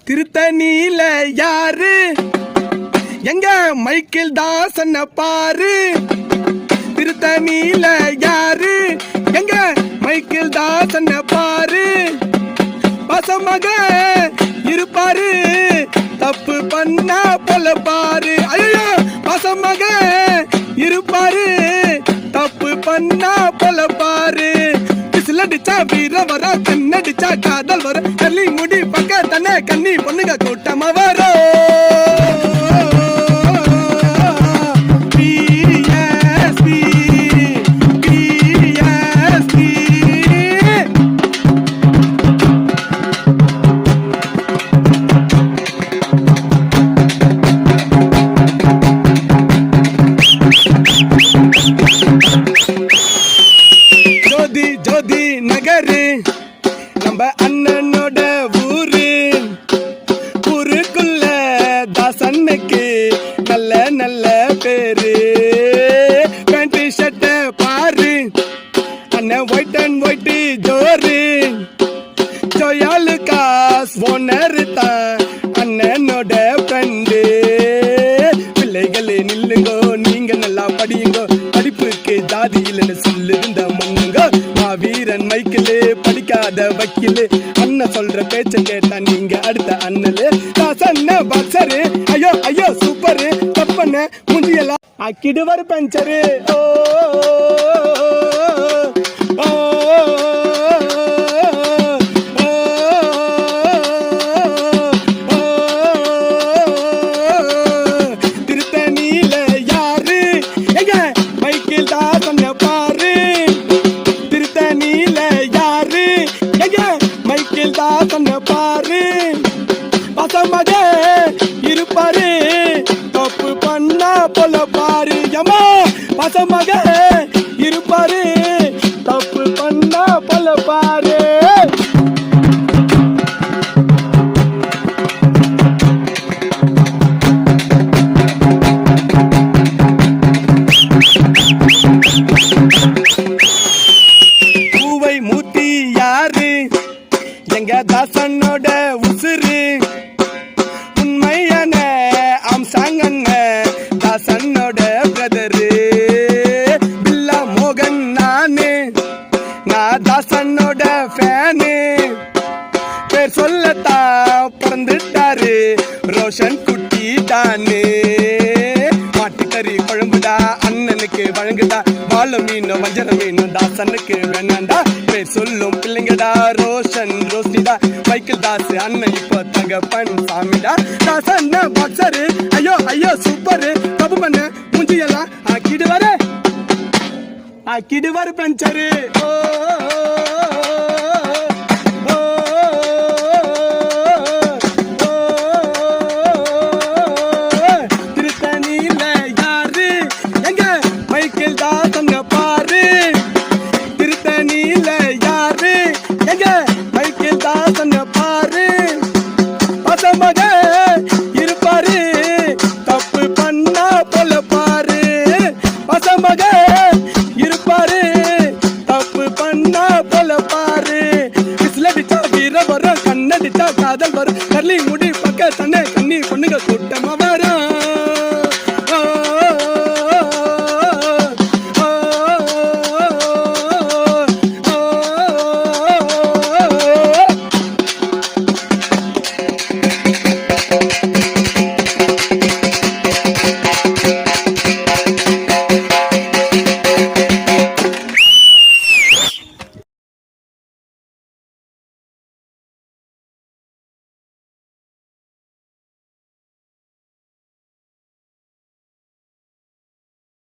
திருத்தணியில யாரு எங்க மைக்கேல் தாசன் பாரு. திருத்தணியில யாரு எங்க மைக்கேல் தாசன் பாரு. பசமக இருப்பாரு தப்பு பண்ணா போல பாரு. ஐயோ பசமக இருப்பாரு தப்பு பண்ணா போல பாரு. விசிலடிச்சா வீர வர கண்ணடிச்சா காதல் வர கள்ளி முடி பக்க தன்னை கண்ணி பொண்ணுங்க கூட்டமா வரும். ஜோதி ஜோதி நகரு நம்ம அண்ணனோட ஊரு. ஊருக்குள்ள தாசனுக்கு நல்ல நல்ல பேரு. பேண்ட் ஷர்ட்ட பாரு அண்ணன் ஒயிட் அண்ட் ஒயிட் ஜோரு. ஜோயாலு காஸ் ஓனர் தான் அண்ணனோட ஃப்ரெண்டு. பிள்ளைகளே நில்லுங்கோ நீங்க நல்லா படியுங்கோ. படிப்புக்கு ஜாதி இல்லைன்னு சொல்லுங்க மண்ணுங்க. வீரன் மைக்கிலு படிக்காத வக்கீலு. அண்ணன் சொல்ற பேச்ச கேட்டா நீங்க அடுத்த அண்ணலு. தாசன்ன பாக்ஸரு ஐயோ ஐயோ சூப்பரு. தப்பண்ண முந்தியெல்லாம் அக்கிடுவாரு பஞ்சரு. ஓ திருத்தணியில யாரு எங்க மைக்கேல் தாசன் பாரு. திருத்தணியில யாரு எங்க மைக்கேல் தாசன் பாரு. பசமக இருப்பாரு தப்பு பண்ணா போல பாரு. யமா பசமக இருப்பாரு தப்பு பண்ணா போல பாரு. பூவை மூத்தி யாரு எங்க தாசனோட உசுரு. உண்மையான அம்சாங்கண்ண தாசனோட பிரதரு. பில்லா மோகன் நானு நான் தாசனோட ஃபேனு. பேர் சொல்லத்தான் பிறந்துட்டாரு ரோஷன் குட்டி தானு. மாட்டுக்கறி குழம்புடா அண்ணனுக்கு வழங்குடா. வாழ மீனும் வஞ்சர மீனும் தாசனுக்கு வேணாண்டா. பேர் சொல்லும் பிள்ளைங்கடா ரோஷன் ரோஷிடா. மைக்கேல் தாஸ் அண்ணன் இப்போ தகப்பன் சாமிடா. தாசன் பாக்ஸரு ஐயோ ஐயோ சூப்பரு. தப்பு பண்ண முஞ்சியெல்லாம் ஆக்கிடுவாரு பஞ்சரு. ஓ திருத்தணியில யாரு எங்க மைக்கேல் தாசன் பாரு. திருத்தணியில யாரு எங்க மைக்கேல் தாசன் பாரு. பசமக இருப்பாரு தப்பு பண்ணா போல பாரு. பசமக இருப்பாரு தப்பு பண்ணா போல பாரு. விசிலடிச்சா வீர வரும் கண்ணடிச்சா காதல் வரும் கள்ளி முடி பக்க தன்னை